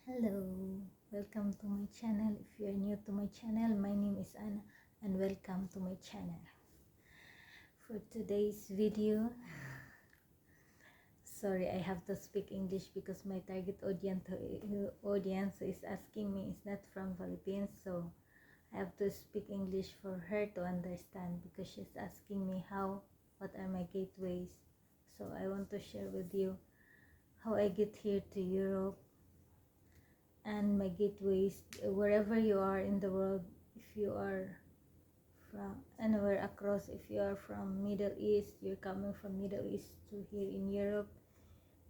Hello, welcome to my channel. If you are new to my channel, my name is Anna and welcome to my channel. For today's video, sorry, I have to speak English because my target audience is asking me is not from Philippines, so I have to speak English for her to understand because she's asking me what are my gateways. So I want to share with you how I get here to Europe and my gateways wherever you are in the world. If you are from anywhere across, if you are from Middle East, you're coming from Middle East to here in Europe,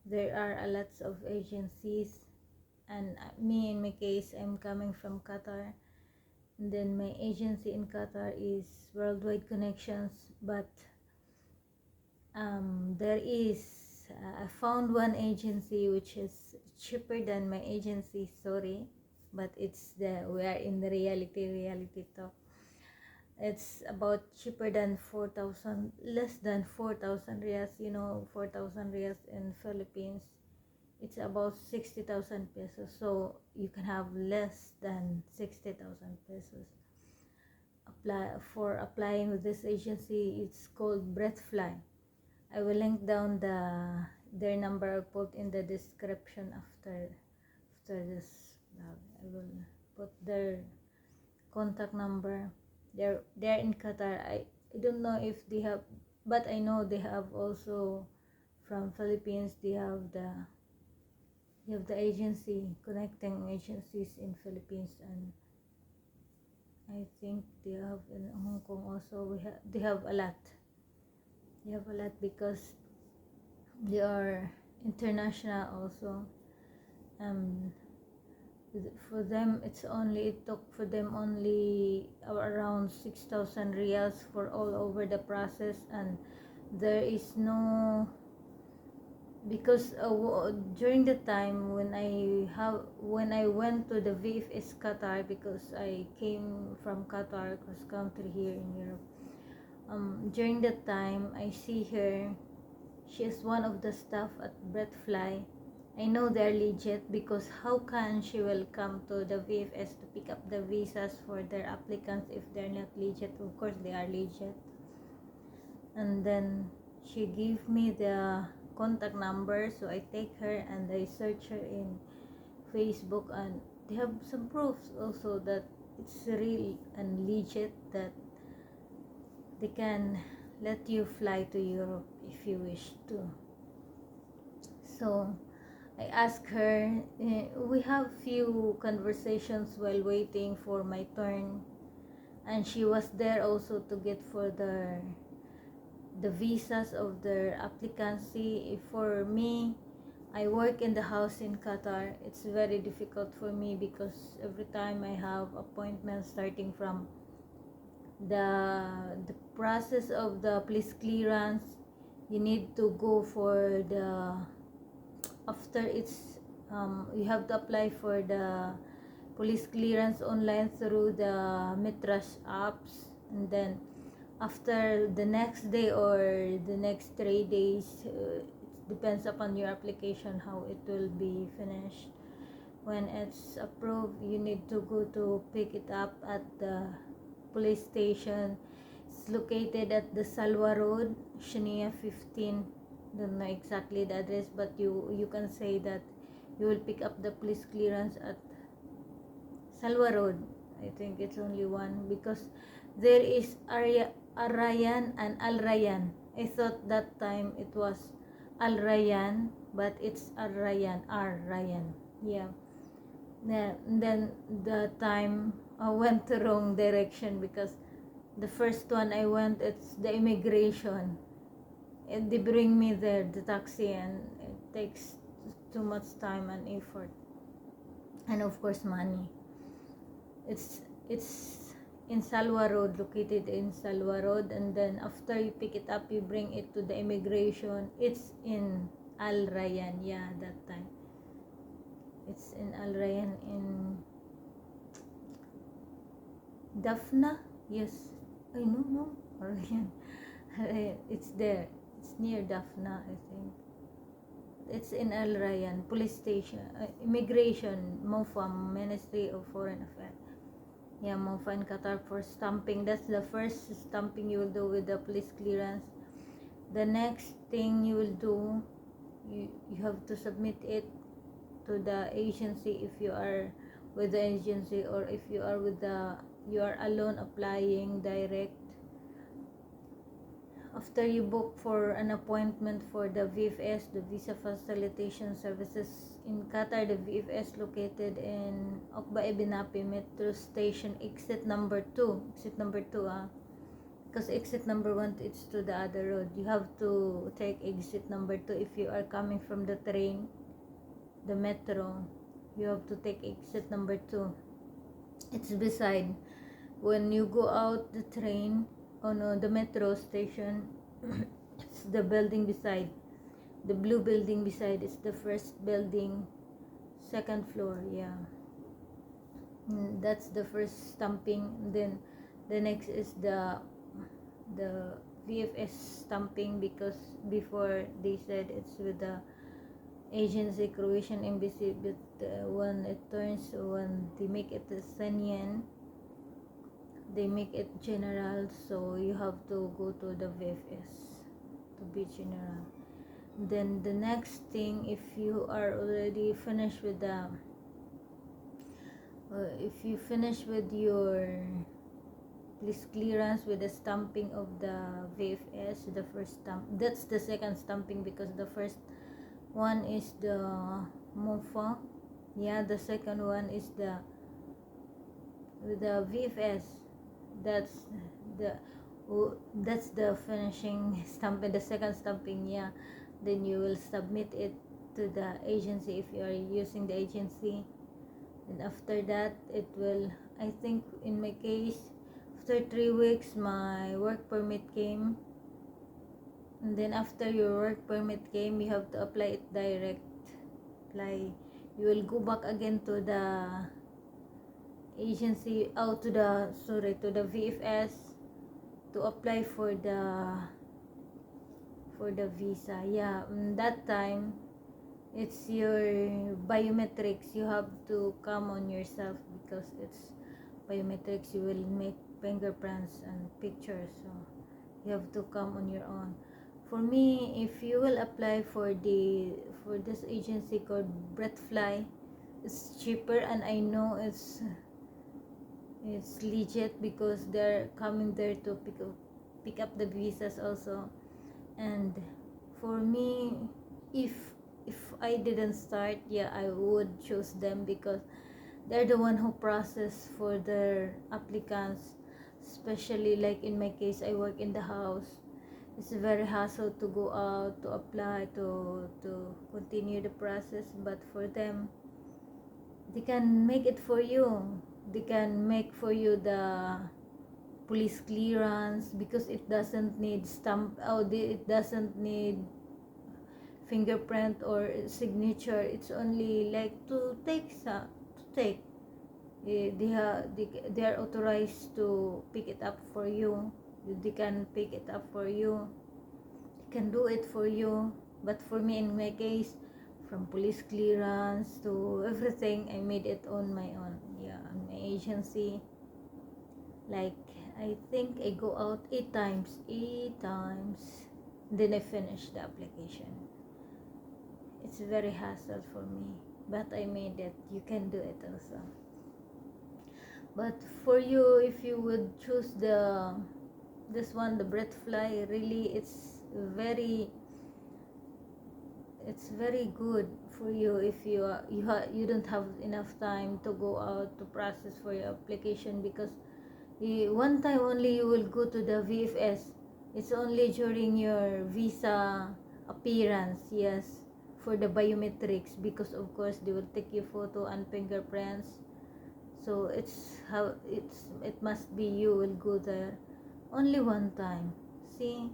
there are a lots of agencies, and me in my case, I'm coming from Qatar, and then my agency in Qatar is Worldwide Connections, but there is I found one agency which is cheaper than my agency, sorry, but we are in the reality talk. It's about cheaper than 4,000, less than 4,000 reals. 4,000 reals in Philippines, it's about 60,000 pesos, so you can have less than 60,000 pesos. Applying with this agency, it's called Breathfly. I will link down their number. I'll put in the description after this vlog. I will put their contact number. They're in Qatar. I don't know if they have, but I know they have also from Philippines. They have the agency, connecting agencies in Philippines, and I think they have in Hong Kong also. They have a lot. They have a lot because they are international also. Um, for them, it took for them only around 6,000 reals for all over the process, and there is no, because during the time when I went to the VFS Qatar, because I came from Qatar, cross country here in Europe. During that time, I see her. She is one of the staff at Breathfly. I know they're legit, because how can she will come to the VFS to pick up the visas for their applicants if they're not legit? Of course they are legit. And then she gave me the contact number, so I take her and I search her in Facebook, and they have some proofs also that it's real and legit, that they can let you fly to Europe if you wish to. So I asked her, we have few conversations while waiting for my turn, and she was there also to get for the visas of their applicants. See, for me, I work in the house in Qatar. It's very difficult for me because every time I have appointments, starting from the process of the police clearance, you need to go for the, after it's you have to apply for the police clearance online through the Mitras apps, and then after the next day or the next 3 days, it depends upon your application how it will be finished. When it's approved, you need to go to pick it up at the police station. It's located at the Salwa Road, Shania 15. Don't know exactly the address, but you can say that you will pick up the police clearance at Salwa Road. I think it's only one, because there is Arayan and Al Rayan. I thought that time it was Al Rayan, but it's Al Rayan, R Rayan. Yeah. Then the time I went the wrong direction, because the first one I went, it's the immigration, and they bring me there, the taxi, and it takes too much time and effort, and of course money. It's in Salwa Road, located in Salwa Road, and then after you pick it up, you bring it to the immigration. It's in Al Rayan. Yeah, that time it's in Al Rayan, in Daphna. Yes, I know, no, Rayan. It's there. It's near Daphna, I think. It's in Al Rayyan police station, immigration, MOFA, Ministry of Foreign Affairs. Yeah, MOFA in Qatar for stamping. That's the first stamping you will do with the police clearance. The next thing you will do, you have to submit it to the agency if you are with the agency, or if you are with the you are alone applying direct. After you book for an appointment for the VFS, the Visa Facilitation Services in Qatar, the VFS located in Okba Ibn Nafi Metro Station, exit number 2. Exit number 2, because exit number 1 it's to the other road. You have to take exit number 2 if you are coming from the train, the metro. You have to take exit number 2. It's beside when you go out the train on the metro station. It's the building beside, the blue building beside. It's the first building, second floor. Yeah, that's the first stamping. Then the next is the VFS stamping, because before they said it's with the agency, Croatian embassy, but when it turns, when they make it a Senian, they make it general, so you have to go to the VFS to be general. Then the next thing, if you are already finished with the if you finish with your police clearance with the stamping of the VFS, the first stamp, that's the second stamping, because the first one is the MOFA. Yeah, the second one is the with the VFS. That's the finishing stamping, the second stamping. Yeah, then you will submit it to the agency if you are using the agency. And after that, it will, I think in my case, after 3 weeks my work permit came. And then after your work permit came, you have to apply it direct. Apply, you will go back again to the agency, to the VFS, to apply for the visa. Yeah, that time it's your biometrics. You have to come on yourself, because it's biometrics. You will make fingerprints and pictures, so you have to come on your own. For me, if you will apply for this agency called Breathfly, it's cheaper, and I know it's legit, because they're coming there to pick up the visas also. And for me, if I didn't start, yeah, I would choose them, because they're the one who process for their applicants. Especially like in my case, I work in the house. It's very hassle to go out to apply to continue the process. But for them, they can make it for you. They can make for you the police clearance, because it doesn't need stamp. It doesn't need fingerprint or signature. It's only like to take. They are authorized to pick it up for you. They can pick it up for you. They can do it for you. But for me, in my case, from police clearance to everything, I made it on my own. Yeah, on my agency. Like, I think I go out 8 times. Then I finish the application. It's very hassle for me, but I made it. You can do it also. But for you, if you would choose this one, the Breathfly, really it's very good for you if you don't have enough time to go out to process for your application, because one time only you will go to the VFS. It's only during your visa appearance, yes, for the biometrics, because of course they will take your photo and fingerprints. So it must be you will go there only one time. See,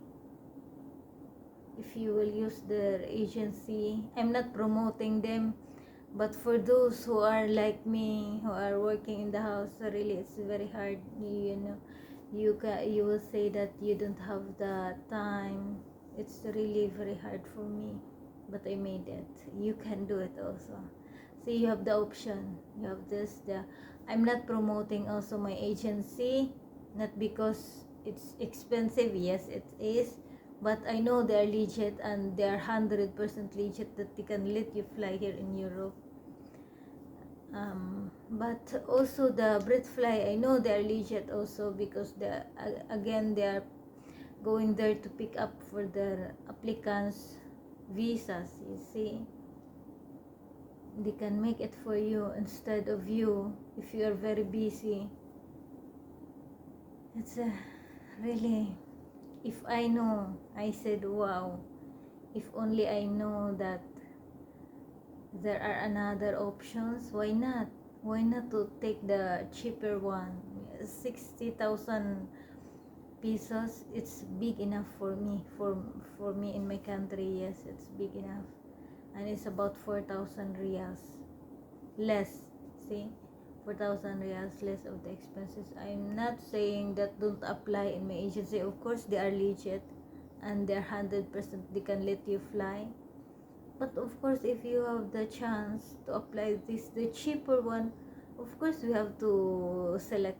if you will use their agency, I'm not promoting them, but for those who are like me, who are working in the house, really it's very hard. You will say that you don't have the time. It's really very hard for me, but I made it. You can do it also. See, you have the option. You have this. I'm not promoting also my agency, not because it's expensive. Yes, it is. But I know they're legit and they're 100% legit that they can let you fly here in Europe. But also the Britfly, I know they're legit also because again they are going there to pick up for their applicants visas. You see, they can make it for you instead of you if you are very busy. It's really, if I know, I said wow, if only I know that there are another options, why not to take the cheaper one? 60,000 pesos, it's big enough for me, for me in my country. Yes, it's big enough. And it's about 4,000 reals less. See, 4,000 reals less of the expenses. I'm not saying that don't apply in my agency. Of course they are legit and they're 100% they can let you fly. But of course, if you have the chance to apply this, the cheaper one, of course we have to select.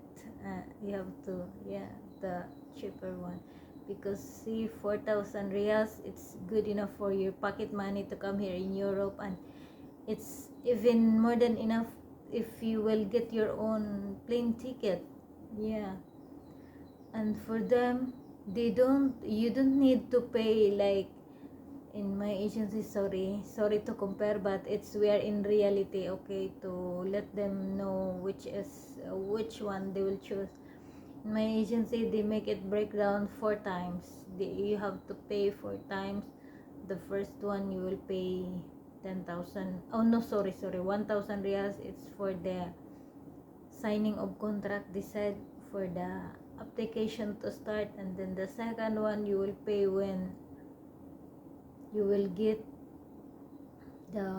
You have to, yeah, the cheaper one, because see, 4,000 reals, it's good enough for your pocket money to come here in Europe, and it's even more than enough if you will get your own plane ticket. Yeah, and for them, you don't need to pay like in my agency. Sorry to compare, but we are in reality, okay, to let them know which one they will choose. In my agency, they make it breakdown 4 times. You have to pay 4 times. The first one you will pay 10,000. Oh no, sorry, 1,000 reals. It's for the signing of contract, they said, for the application to start. And then the second one you will pay when you will get the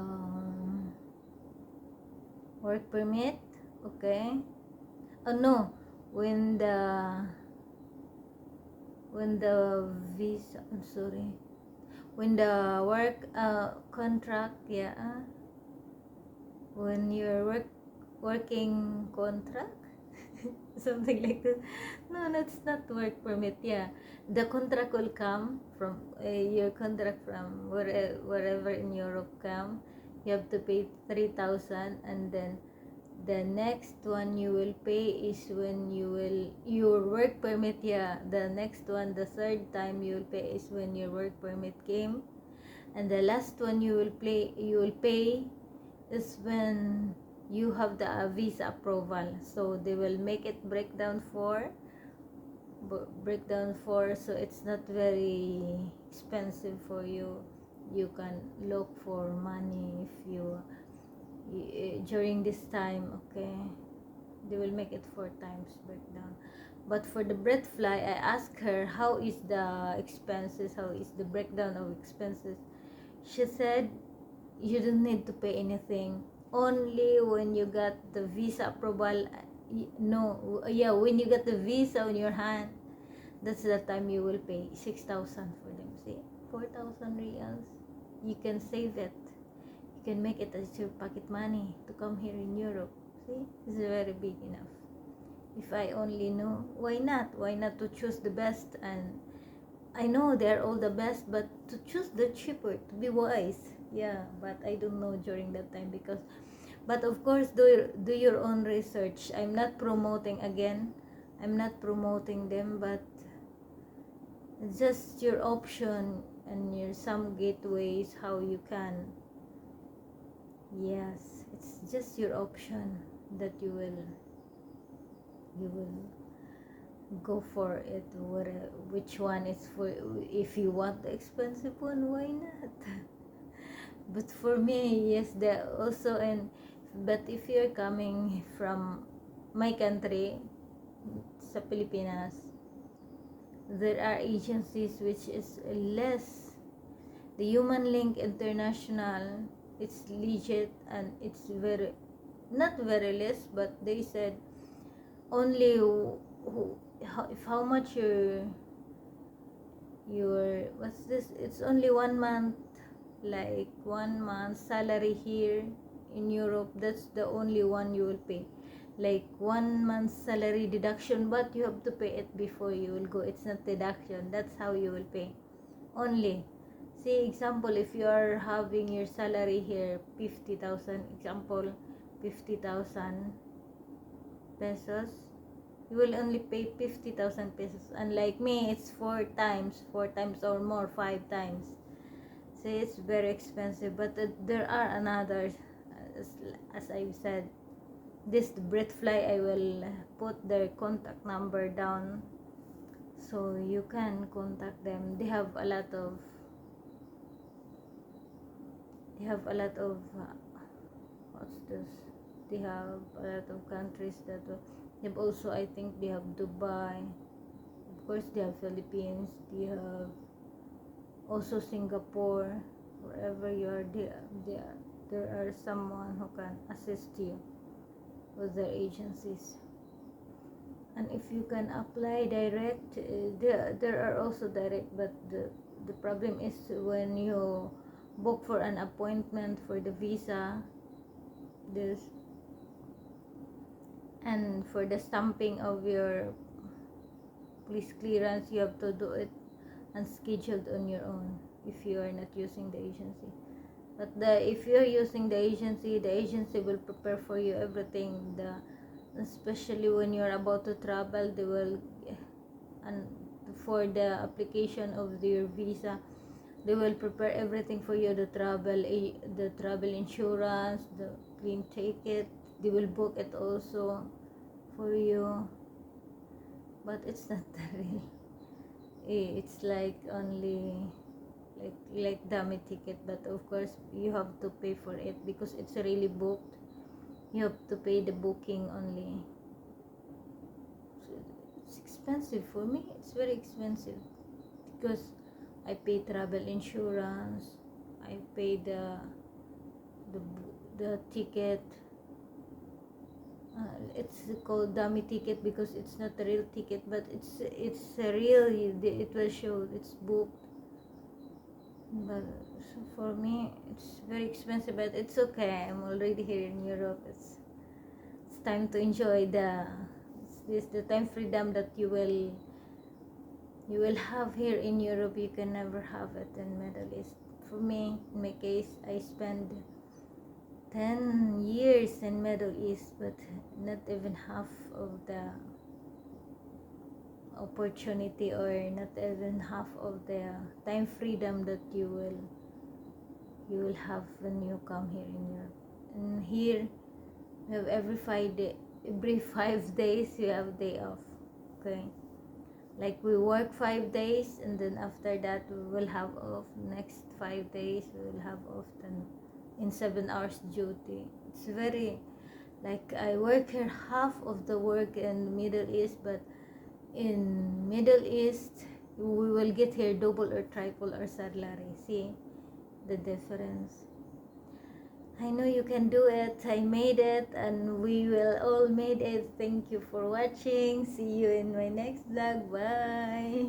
work permit, okay. Oh no, when the visa, I'm sorry, when the work contract, yeah, when your working contract, something like that. No, that's not work permit. Yeah, the contract will come from your contract from wherever in Europe come. You have to pay 3,000, and then the next one you will pay is when your work permit. Yeah, the next one, the third time you will pay is when your work permit came, and the last one you will pay is when you have the visa approval. So they will make it breakdown for, so it's not very expensive for you. You can look for money if you during this time, okay. They will make it 4 times breakdown. But for the Britfly, I asked her how is the expenses, how is the breakdown of expenses. She said you don't need to pay anything, only when you got the visa approval. No, yeah, when you get the visa on your hand, that's the time you will pay 6,000 for them. See, 4,000 reals, you can save it, you can make it as your pocket money to come here in Europe. See, it's very big enough. If I only know, why not to choose the best? And I know they're all the best, but to choose the cheaper, to be wise. Yeah, but I don't know during that time, because but of course do your own research. I'm not promoting, again, I'm not promoting them, but it's just your option, and your some gateways how you can. Yes, it's just your option that you will go for it. Which one is for, if you want the expensive one, why not? But for me, yes, there also. And but if you're coming from my country, sa Pilipinas, there are agencies which is less. The Human Link International, it's legit, and it's very, not very less, but they said only how much your what's this, it's only 1 month like 1 month salary here in Europe. That's the only one you will pay, like 1 month salary deduction, but you have to pay it before you will go. It's not deduction. That's how you will pay only. See, example, if you are having your salary here 50,000, example 50,000 pesos, you will only pay 50,000 pesos. Unlike me, it's four times or more, 5 times. So it's very expensive. But there are another, as I've said, this Britfly, I will put their contact number down so you can contact them. They have a lot of what's this, they have a lot of countries that they have. Also, I think they have Dubai, of course they have Philippines, they have also Singapore. Wherever you are, there are someone who can assist you with their agencies. And if you can apply direct, there are also direct, but the problem is when you book for an appointment for the visa, this, and for the stamping of your police clearance, you have to do it unscheduled on your own if you are not using the agency. But if you're using the agency will prepare for you everything. Especially when you're about to travel, they will, and for the application of your visa, they will prepare everything for you, the travel insurance, the plane ticket. They will book it also for you, but it's not the real. It's like only like dummy ticket, but of course you have to pay for it because it's really booked. You have to pay the booking only. So it's expensive for me. It's very expensive because I pay travel insurance, I pay the ticket. It's called dummy ticket because it's not a real ticket, but it's a real. It will show it's booked. But so for me, it's very expensive, but it's okay. I'm already here in Europe. It's time to enjoy the time freedom that you will have here in Europe. You can never have it in Middle East. For me, in my case, I spend 10 years in Middle East, but not even half of the opportunity, or not even half of the time freedom that you will have when you come here in Europe. And here we have every 5 days you have day off. Okay, like we work 5 days, and then after that we will have off. Next 5 days we will have off, then in 7 hours duty. It's very, like, I work here half of the work in Middle East, but in Middle East we will get here double or triple our salary. See the difference? I know you can do it. I made it, and we will all made it. Thank you for watching. See you in my next vlog. Bye.